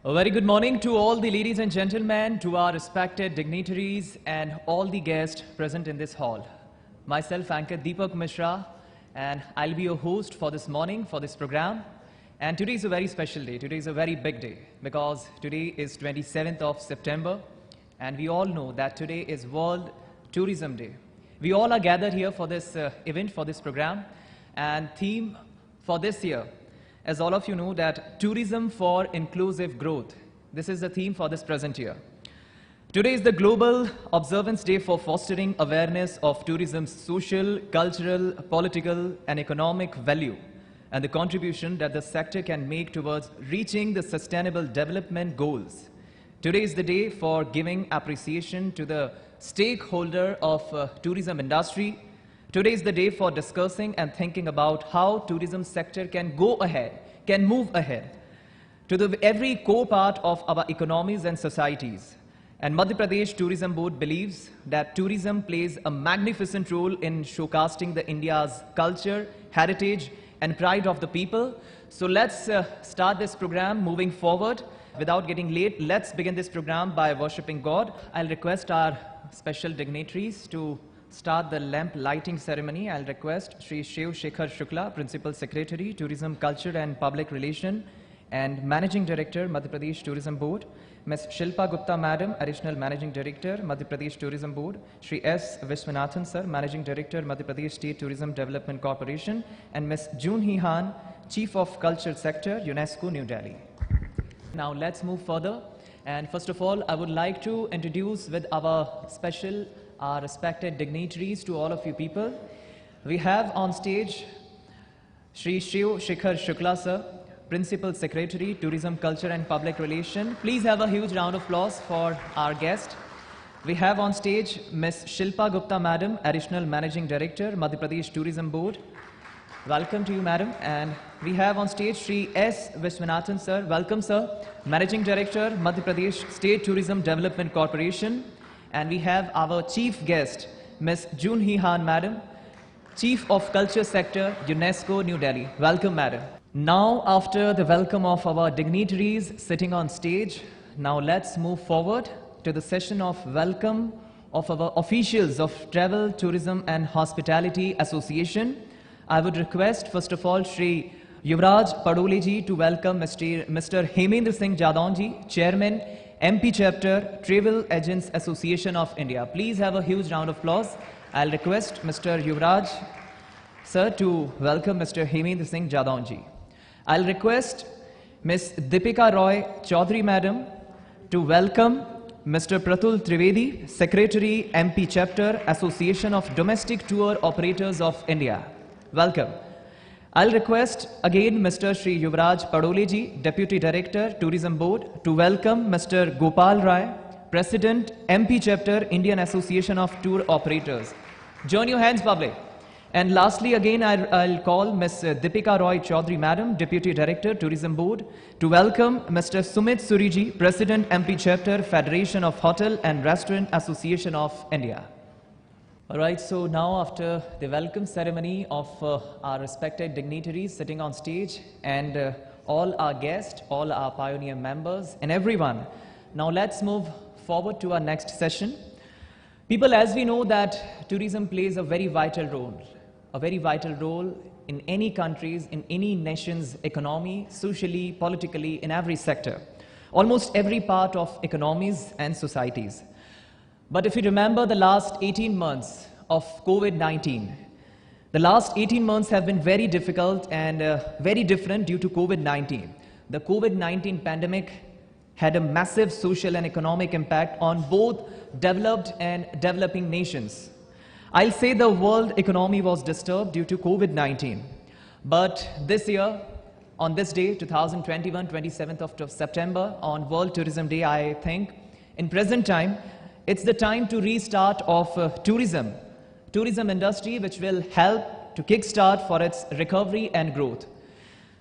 A very good morning to all the ladies and gentlemen, to our respected dignitaries and all the guests present in this hall. Myself, anchor Deepak Mishra, and I'll be your host for this morning, for this program. And today is a very special day. Today is a very big day because today is 27th of September, and we all know that today is World Tourism Day. We all are gathered here for this event, for this program, and theme for this year, as all of you know, that tourism for inclusive growth. This is the theme for this present year. Today is the Global Observance Day for fostering awareness of tourism's social, cultural, political, and economic value, and the contribution that the sector can make towards reaching the sustainable development goals. Today is the day for giving appreciation to the stakeholder of tourism industry. Today is the day for discussing and thinking about how tourism sector can go ahead, can move ahead to every core part of our economies and societies. And Madhya Pradesh Tourism Board believes that tourism plays a magnificent role in showcasing the India's culture, heritage, and pride of the people. So let's start this program moving forward. Without getting late, let's begin this program by worshipping God. I'll request our special dignitaries to start the lamp lighting ceremony. I'll request Shri Shiv Shekhar Shukla, Principal Secretary, Tourism, Culture and Public Relation and Managing Director, Madhya Pradesh Tourism Board. Ms. Shilpa Gupta Madam, Additional Managing Director, Madhya Pradesh Tourism Board. Shri S. Vishwanathan Sir, Managing Director, Madhya Pradesh State Tourism Development Corporation. And Ms. June Hee Han, Chief of Culture Sector, UNESCO, New Delhi. Now let's move further. And first of all, I would like to introduce with our special, our respected dignitaries to all of you people. We have on stage Shri Shiv Shekhar Shukla Sir, Principal Secretary, Tourism, Culture and Public Relation. Please have a huge round of applause for our guest. We have on stage Ms. Shilpa Gupta Madam, Additional Managing Director, Madhya Pradesh Tourism Board. Welcome to you, Madam. And we have on stage Shri S. Vishwanathan Sir. Welcome, Sir. Managing Director, Madhya Pradesh State Tourism Development Corporation. And we have our chief guest, Ms. June Hee Han, Madam, Chief of Culture Sector, UNESCO, New Delhi. Welcome, Madam. Now, after the welcome of our dignitaries sitting on stage, now let's move forward to the session of welcome of our officials of Travel, Tourism and Hospitality Association. I would request, first of all, Shri Yuvraj Padole ji to welcome Mr. Hemendra Singh Jadon ji, Chairman, MP Chapter, Travel Agents Association of India. Please have a huge round of applause. I'll request Mr. Yuvraj Sir to welcome Mr. Hemendra Singh Jadon ji. I'll request Ms. Deepika Roy Chaudhary Madam to welcome Mr. Pratul Trivedi, Secretary, MP Chapter, Association of Domestic Tour Operators of India. Welcome. I'll request again Mr. Shri Yuvraj Padole ji, Deputy Director, Tourism Board, to welcome Mr. Gopal Rai, President, MP Chapter, Indian Association of Tour Operators. Join your hands, public. And lastly, again, I'll call Ms. Deepika Roy Chaudhary Madam, Deputy Director, Tourism Board, to welcome Mr. Sumit Suriji, President, MP Chapter, Federation of Hotel and Restaurant Association of India. All right, so now after the welcome ceremony of our respected dignitaries sitting on stage and all our guests, all our pioneer members and everyone, now let's move forward to our next session. People, as we know that tourism plays a very vital role in any countries, in any nation's economy, socially, politically, in every sector, almost every part of economies and societies. But if you remember the last 18 months of COVID-19, the last 18 months have been very difficult and very different due to COVID-19. The COVID-19 pandemic had a massive social and economic impact on both developed and developing nations. I'll say the world economy was disturbed due to COVID-19. But this year, on this day, 2021, 27th of September, on World Tourism Day, I think, in present time, it's the time to restart of tourism industry, which will help to kickstart for its recovery and growth.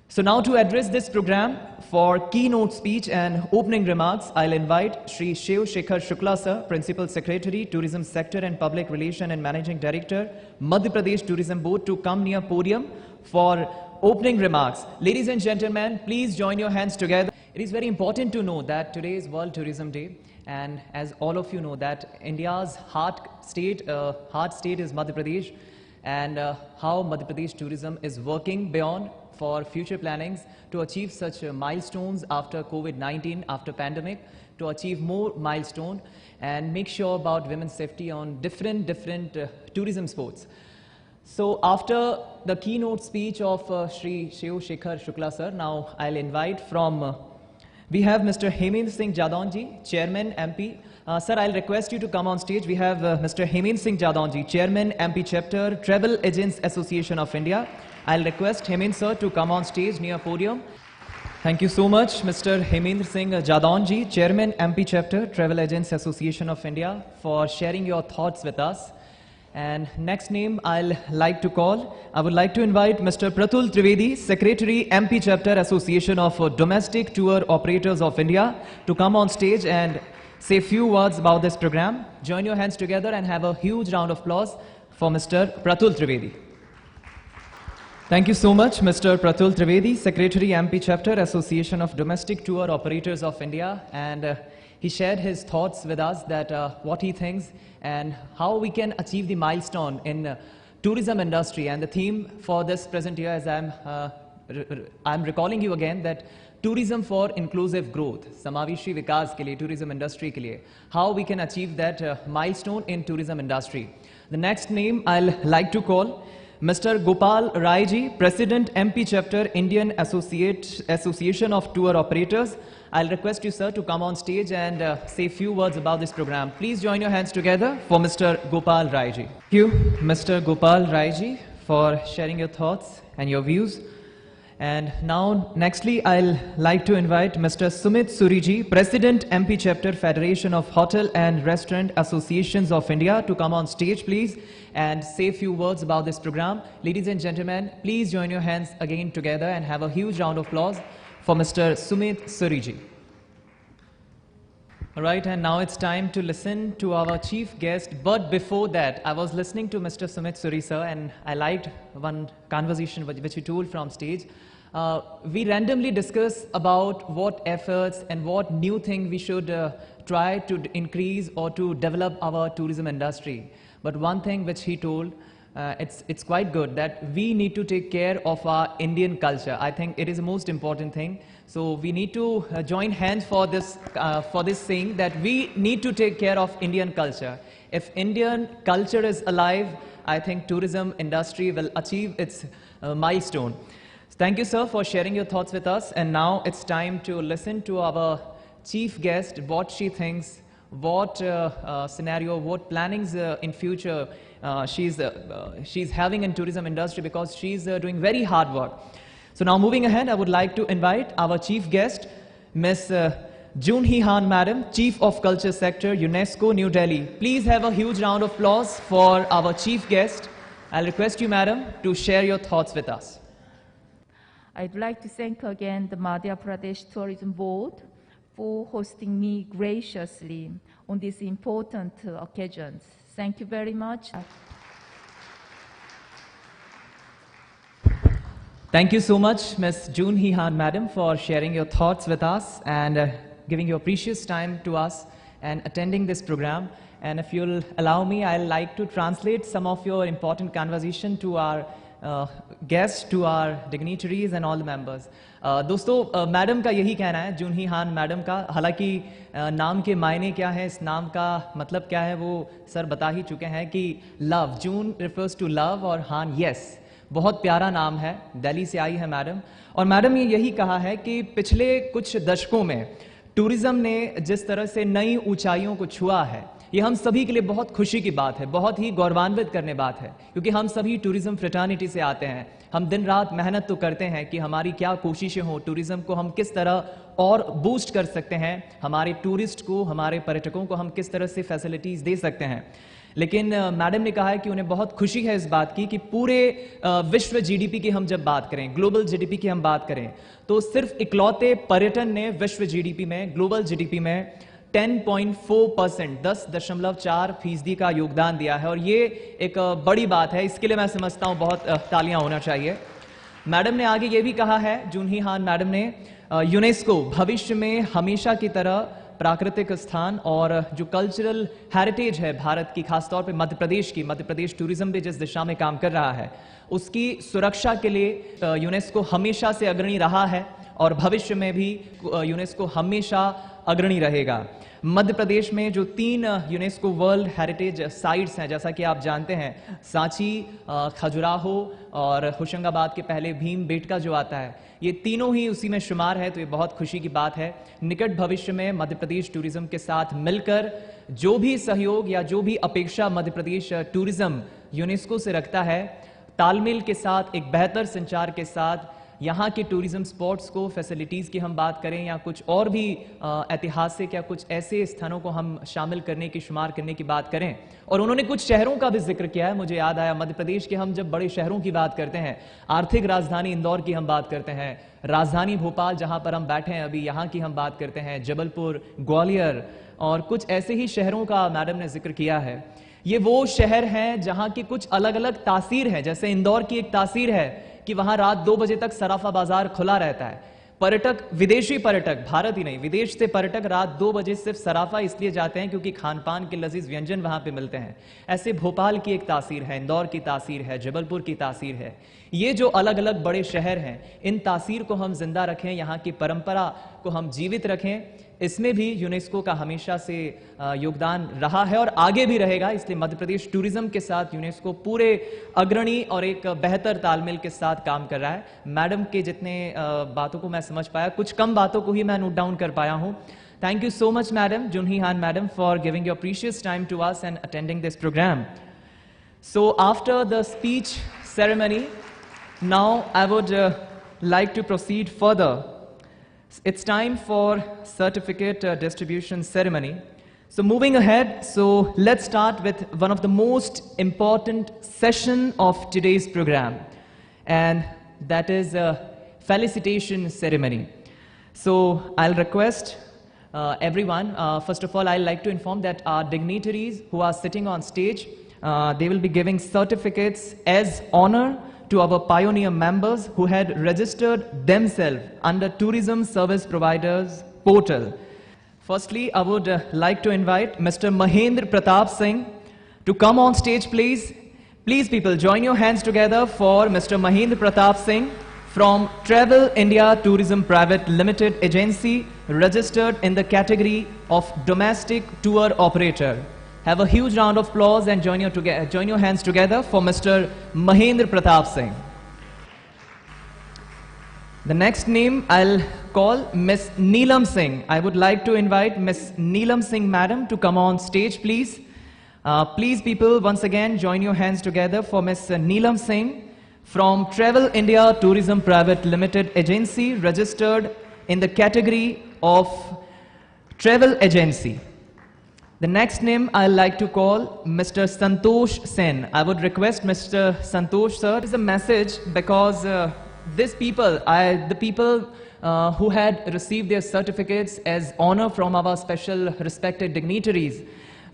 So now to address this program for keynote speech and opening remarks, I'll invite Shri Shiv Shekhar Shukla Sir, Principal Secretary, Tourism Sector and Public Relation and Managing Director, Madhya Pradesh Tourism Board, to come near podium for opening remarks. Ladies and gentlemen, please join your hands together. It is very important to know that today is World Tourism Day, and as all of you know that India's heart state is Madhya Pradesh, and how Madhya Pradesh tourism is working beyond for future plannings to achieve such milestones after COVID-19, after pandemic, to achieve more milestone and make sure about women's safety on different tourism sports. So after the keynote speech of Shri Shiv Shekhar Shukla sir, now I'll invite from, we have Mr. Hemendra Singh Jadonji, Chairman MP. Sir, I'll request you to come on stage. We have Mr. Hemendra Singh Jadonji, Chairman MP Chapter, Travel Agents Association of India. I'll request Hemendra sir to come on stage near podium. Thank you so much, Mr. Hemendra Singh Jadonji, Chairman MP Chapter, Travel Agents Association of India, for sharing your thoughts with us. And next name I'll like to call, I would like to invite Mr. Pratul Trivedi, Secretary MP Chapter Association of Domestic Tour Operators of India, to come on stage and say a few words about this program. Join your hands together and have a huge round of applause for Mr. Pratul Trivedi. Thank you so much, Mr. Pratul Trivedi, Secretary MP Chapter Association of Domestic Tour Operators of India, and he shared his thoughts with us that what he thinks and how we can achieve the milestone in tourism industry. And the theme for this present year, as I'm recalling you again, that tourism for inclusive growth, समावेशी विकास के लिए, tourism industry के लिए, how we can achieve that milestone in tourism industry. The next name I'll like to call Mr. Gopal Rai ji, President MP Chapter, Indian Association of Tour Operators. I'll request you, sir, to come on stage and say a few words about this program. Please join your hands together for Mr. Gopal Rai ji. Thank you, Mr. Gopal Rai ji, for sharing your thoughts and your views. And now, nextly, I'll like to invite Mr. Sumit Suri ji, President MP Chapter, Federation of Hotel and Restaurant Associations of India, to come on stage, please, and say a few words about this program. Ladies and gentlemen, please join your hands again together and have a huge round of applause for Mr. Sumit Suri ji. All right, and now it's time to listen to our chief guest. But before that, I was listening to Mr. Sumit Suri sir, and I liked one conversation which he told from stage. We randomly discuss about what efforts and what new thing we should try to increase or to develop our tourism industry. But one thing which he told, it's quite good, that we need to take care of our Indian culture. I think it is the most important thing. So we need to join hands for this saying that we need to take care of Indian culture. If Indian culture is alive, I think tourism industry will achieve its milestone. Thank you, sir, for sharing your thoughts with us. And now it's time to listen to our chief guest, what she thinks, what scenario, what plannings in future she's having in tourism industry, because she's doing very hard work. So now moving ahead, I would like to invite our chief guest, Miss June Hee Han Madam, Chief of Culture Sector, UNESCO, New Delhi. Please have a huge round of applause for our chief guest. I'll request you, Madam, to share your thoughts with us. I'd like to thank again the Madhya Pradesh Tourism Board for hosting me graciously on these important occasions. Thank you very much. Thank you so much, Ms. June Hee Han, Madam, for sharing your thoughts with us and giving your precious time to us and attending this program. And if you'll allow me, I'd like to translate some of your important conversation to our guests, to our dignitaries and all the members. दोस्तों, madam का यही कहना है, जून ही हान madam का, हालांकि नाम के मायने क्या है, इस नाम का मतलब क्या है, वो सर बता ही चुके हैं कि लव, जून रिफर्स टू लव और हान यस, बहुत प्यारा नाम है, दिल्ली से आई है मैडम. और मैडम ने यही कहा है कि पिछले कुछ दशकों में टूरिज्म ने जिस तरह से नई ऊंचाइयों को छुआ है, ये हम सभी के लिए बहुत खुशी की बात है, बहुत ही गौरवान्वित करने बात है, क्योंकि हम सभी टूरिज्म फ्रेटर्निटी से आते हैं. हम दिन रात मेहनत तो करते हैं कि हमारी क्या कोशिशें हों, टूरिज्म को हम किस तरह और बूस्ट कर सकते हैं, हमारे टूरिस्ट को, हमारे पर्यटकों को हम किस तरह से फैसिलिटीज़ दे सकते हैं. लेकिन मैडम ने कहा है कि उन्हें बहुत खुशी है इस बात की कि पूरे विश्व जीडीपी की हम जब बात करें, ग्लोबल जीडीपी की हम बात करें, तो सिर्फ इकलौते पर्यटन ने विश्व जीडीपी में, ग्लोबल जीडीपी में 10.4%, 10.4% का योगदान दिया है. और ये एक बड़ी बात है, इसके लिए मैं समझता हूं बहुत तालियां होना चाहिए. मैडम ने आगे ये भी कहा है, जूनही हान मैडम ने, यूनेस्को भविष्य में हमेशा की तरह प्राकृतिक स्थान और जो कल्चरल हेरिटेज है भारत की, खासतौर पे मध्य प्रदेश की, मध्य प्रदेश टूरिज्म भी जिस दिशा में काम कर रहा है, उसकी सुरक्षा के लिए यूनेस्को हमेशा से अग्रणी रहा है और भविष्य में भी यूनेस्को हमेशा अग्रणी रहेगा। मध्य प्रदेश में जो 3 यूनेस्को वर्ल्ड हेरिटेज साइट्स हैं, जैसा कि आप जानते हैं, सांची, खजुराहो और होशंगाबाद के पहले भीमबेटका जो आता है, ये तीनों ही उसी में शुमार है, तो ये बहुत खुशी की बात है। निकट भविष्य में मध्य प्रदेश टूरिज्म के साथ मिलकर जो भी सहयोग या जो भी अपेक्षा मध्य प्रदेश टूरिज्म यूनेस्को से रखता है, तालमेल के साथ, एक बेहतर संचार के साथ, यहाँ के टूरिज्म स्पॉट्स को, फैसिलिटीज़ की हम बात करें या कुछ और भी ऐतिहासिक या कुछ ऐसे स्थानों को हम शामिल करने की, शुमार करने की बात करें। और उन्होंने कुछ शहरों का भी जिक्र किया है, मुझे याद आया, मध्य प्रदेश के हम जब बड़े शहरों की बात करते हैं, आर्थिक राजधानी इंदौर की हम बात करते हैं, राजधानी भोपाल जहाँ पर हम बैठे हैं अभी, यहाँ की हम बात करते हैं, जबलपुर, ग्वालियर और कुछ ऐसे ही शहरों का मैडम ने जिक्र किया है। ये वो शहर हैं जहाँ की कुछ अलग अलग तासीर है। जैसे इंदौर की एक तासीर है कि वहां रात 2 बजे तक सराफा बाजार खुला रहता है। पर्यटक, विदेशी पर्यटक, भारत ही नहीं, विदेश से पर्यटक रात 2 बजे सिर्फ सराफा इसलिए जाते हैं क्योंकि खान पान के लजीज व्यंजन वहां पे मिलते हैं। ऐसे भोपाल की एक तासीर है, इंदौर की तासीर है, जबलपुर की तासीर है। ये जो अलग अलग बड़े शहर हैं, इन तासीर को हम जिंदा रखें, यहाँ की परंपरा को हम जीवित रखें, इसमें भी यूनेस्को का हमेशा से योगदान रहा है और आगे भी रहेगा। इसलिए मध्य प्रदेश टूरिज्म के साथ यूनेस्को पूरे अग्रणी और एक बेहतर तालमेल के साथ काम कर रहा है। मैडम के जितने बातों को मैं समझ पाया, कुछ कम बातों को ही मैं नोट डाउन कर पाया हूं। Thank you so much, Madam, Junhi Han Madam, for giving your precious time to us and attending this program. So after the speech ceremony, now I would like to proceed further. It's time for certificate distribution ceremony. So moving ahead, so let's start with one of the most important session of today's program, and that is a felicitation ceremony. So I'll request everyone, first of all, I'd like to inform that our dignitaries who are sitting on stage, they will be giving certificates as honor to our pioneer members who had registered themselves under Tourism Service Providers portal. Firstly, I would like to invite Mr. Mahendra Pratap Singh to come on stage, please. Please, people, join your hands together for Mr. Mahendra Pratap Singh from Travel India Tourism Private Limited Agency, registered in the category of Domestic Tour Operator. Have a huge round of applause and join your hands together for Mr. Mahendra Pratap Singh. The next name I'll call Miss Neelam Singh. I would like to invite Miss Neelam Singh Madam to come on stage, please. Please, people, once again, join your hands together for Miss Neelam Singh from Travel India Tourism Private Limited Agency, registered in the category of Travel Agency. The next name I'd like to call Mr. Santosh Sen. I would request Mr. Santosh sir, is a message because these people, the people who had received their certificates as honor from our special respected dignitaries,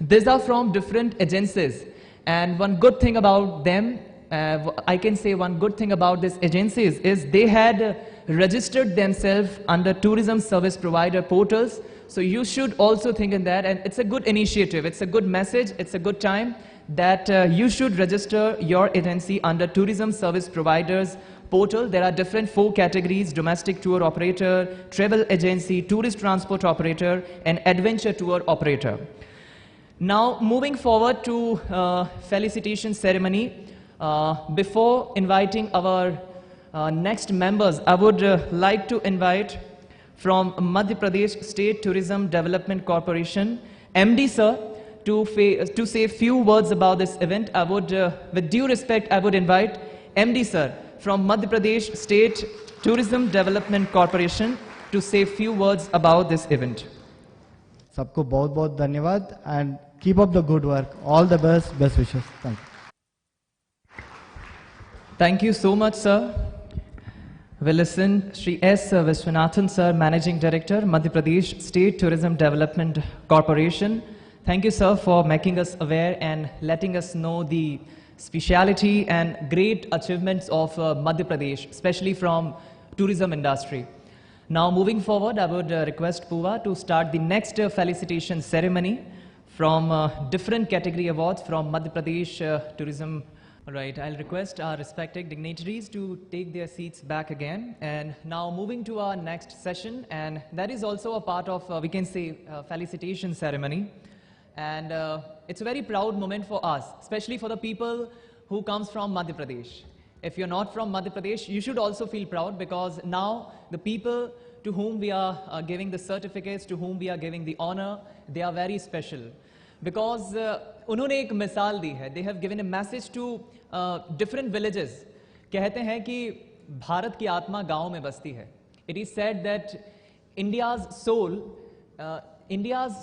these are from different agencies, and one good thing about them, I can say one good thing about these agencies is they had registered themselves under tourism service provider portals. So you should also think in that, and it's a good initiative, it's a good message, it's a good time that you should register your agency under tourism service providers portal. There are different 4 categories: domestic tour operator, travel agency, tourist transport operator, and adventure tour operator. Now moving forward to felicitation ceremony, before inviting our next members, I would like to invite from Madhya Pradesh State Tourism Development Corporation, MD sir, to say a few words about this event. I would, with due respect, I would invite MD sir from Madhya Pradesh State Tourism Development Corporation to say a few words about this event. सबको बहुत बहुत धन्यवाद and keep up the good work. All the best wishes. Thank you. Thank you so much, sir. We'll listen Shri S. Vishwanathan sir, Managing Director, Madhya Pradesh State Tourism Development Corporation. Thank you, sir, for making us aware and letting us know the speciality and great achievements of Madhya Pradesh, especially from tourism industry. Now moving forward, I would request Puva to start the next felicitation ceremony from different category awards from Madhya Pradesh tourism. All right, I'll request our respected dignitaries to take their seats back again. And now moving to our next session, and that is also a part of, we can say, felicitation ceremony. And it's a very proud moment for us, especially for the people who comes from Madhya Pradesh. If you're not from Madhya Pradesh, you should also feel proud, because now the people to whom we are giving the certificates, to whom we are giving the honor, they are very special. Because उन्होंने एक मिसाल दी है, they have given a message to different villages. कहते हैं कि भारत की आत्मा गांव में बसती है. It is said that India's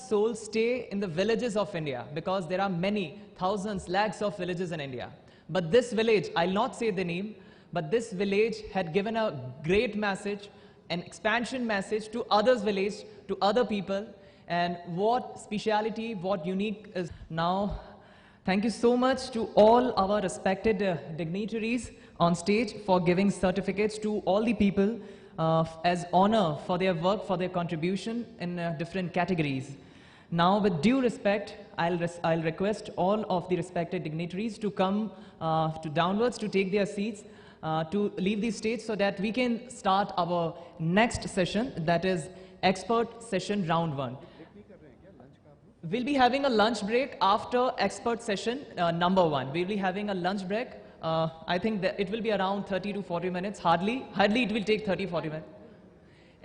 soul stay in the villages of India, because there are many thousands, lakhs of villages in India. But this village, I'll not say the name, but this village had given a great message, an expansion message to others' village, to other people. And what speciality, what unique is. Now, thank you so much to all our respected dignitaries on stage for giving certificates to all the people as honor for their work, for their contribution in different categories. Now, with due respect, I'll request all of the respected dignitaries to come downwards to take their seats, to leave the stage, so that we can start our next session, that is expert session round 1. We'll be having a lunch break after expert session number 1. We'll be having a lunch break. I think that it will be around 30 to 40 minutes, hardly it will take 30-40 minutes.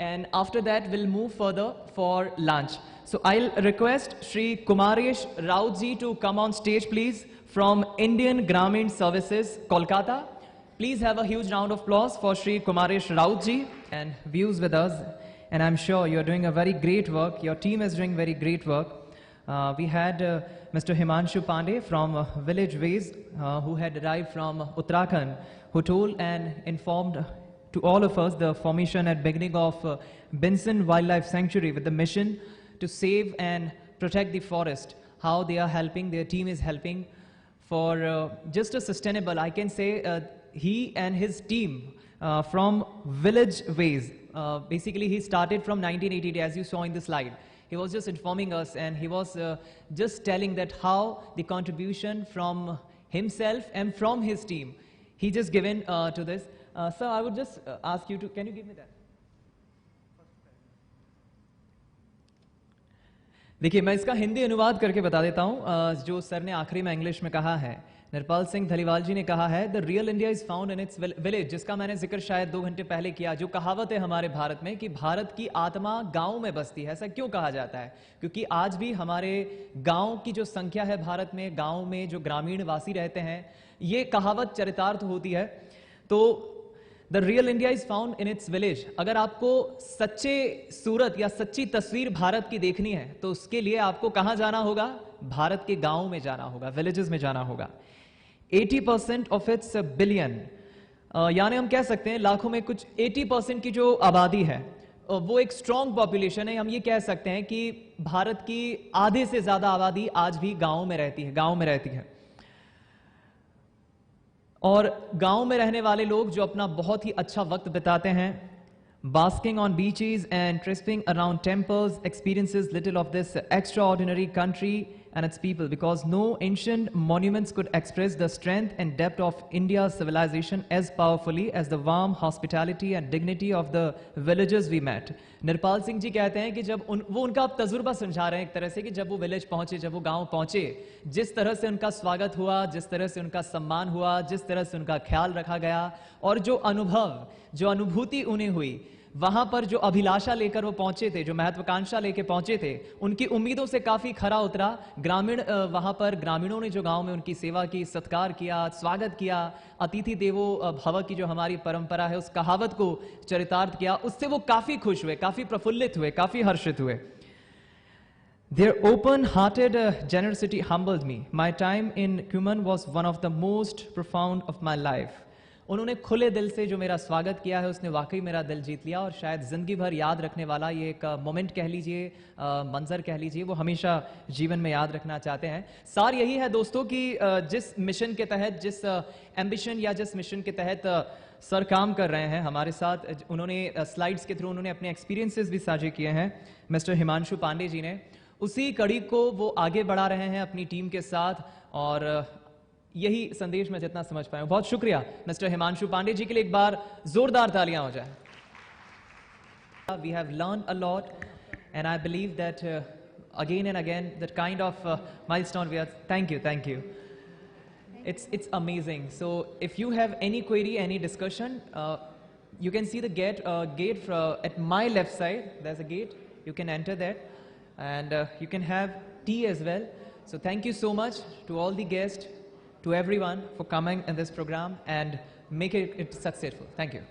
And after that, we'll move further for lunch. So I'll request Shri Kumaresh Rautji to come on stage, please, from Indian Gramin Services, Kolkata. Please have a huge round of applause for Shri Kumaresh Rautji and views with us. And I'm sure you're doing a very great work. Your team is doing very great work. We had Mr. Himanshu Pandey from Village Ways, who had arrived from Uttarakhand, who told and informed to all of us the formation at beginning of Binson Wildlife Sanctuary with the mission to save and protect the forest, how they are helping, their team is helping for just a sustainable, I can say, he and his team from Village Ways. Basically, he started from 1980, as you saw in the slide. He was just informing us, and he was just telling that how the contribution from himself and from his team, he just given to this. Sir, I would just ask you to, can you give me that? देखिए, मैं इसका हिंदी अनुवाद करके बता देता हूँ, जो sir ने आखिरी में इंग्लिश में कहा है. नरपाल सिंह धलीवाल जी ने कहा है, the real India is found in its village, जिसका मैंने जिक्र शायद 2 घंटे पहले किया. जो कहावत है हमारे भारत में कि भारत की आत्मा गांव में बसती है. ऐसा क्यों कहा जाता है? क्योंकि आज भी हमारे गांव की जो संख्या है भारत में, गांव में जो ग्रामीण वासी रहते हैं, ये कहावत चरितार्थ होती है. तो the real India is found in its village. अगर आपको सच्चे सूरत या सच्ची तस्वीर भारत की देखनी है, तो उसके लिए आपको कहां जाना होगा? भारत के गांव में जाना होगा, विलेजेस में जाना होगा. 80% ऑफ इट्स बिलियन, यानी हम कह सकते हैं लाखों में कुछ 80% की जो आबादी है, वो एक स्ट्रॉन्ग पॉपुलेशन है. हम ये कह सकते हैं कि भारत की आधे से ज्यादा आबादी आज भी गांव में रहती है. और गांव में रहने वाले लोग जो अपना बहुत ही अच्छा वक्त बिताते हैं, basking on beaches and trespassing around temples, experiences little of this extraordinary country and its people, because no ancient monuments could express the strength and depth of India's civilization as powerfully as the warm hospitality and dignity of the villages we met. Narpal Singh ji कहते हैं कि जब वो उनका तजुर्बा समझा रहे हैं एक तरह से, कि जब वो विलेज पहुंचे, जब वो गांव पहुंचे, जिस तरह से उनका स्वागत हुआ, जिस तरह से उनका सम्मान हुआ, जिस तरह से उनका ख्याल रखा गया, और जो अनुभव, जो अनुभूति उन्हें हुई, वहां पर जो अभिलाषा लेकर वो पहुंचे थे, जो महत्वाकांक्षा लेकर पहुंचे थे, उनकी उम्मीदों से काफी खरा उतरा. ग्रामीण वहां पर ग्रामीणों ने जो गांव में उनकी सेवा की, सत्कार किया, स्वागत किया, अतिथि देवो भव की जो हमारी परंपरा है, उस कहावत को चरितार्थ किया, उससे वो काफी खुश हुए, काफी प्रफुल्लित हुए, काफी हर्षित हुए. Their open-hearted generosity humbled me. My time in Cuman was one of the most profound of my life. उन्होंने खुले दिल से जो मेरा स्वागत किया है उसने वाकई मेरा दिल जीत लिया, और शायद ज़िंदगी भर याद रखने वाला ये एक मोमेंट कह लीजिए, मंजर कह लीजिए, वो हमेशा जीवन में याद रखना चाहते हैं। सार यही है दोस्तों कि जिस मिशन के तहत, जिस एम्बिशन या जिस मिशन के तहत सर काम कर रहे हैं हमारे साथ, उन्होंने स्लाइड्स के थ्रू उन्होंने अपने एक्सपीरियंसेस भी साझे किए हैं मिस्टर हिमांशु पांडे जी ने, उसी कड़ी को वो आगे बढ़ा रहे हैं अपनी टीम के साथ, और यही संदेश मैं जितना समझ पाया हूं। बहुत शुक्रिया मिस्टर हिमांशु पांडे जी के लिए, एक बार जोरदार तालियां हो जाए। We have learned a lot, and I believe that again and again that kind of milestone we are. Thank you. It's amazing. So if you have any query, any discussion, you can see the gate at my left side. There's a gate. You can enter that, and you can have tea as well. So thank you so much to all the guests, to everyone for coming in this program and make it successful. Thank you.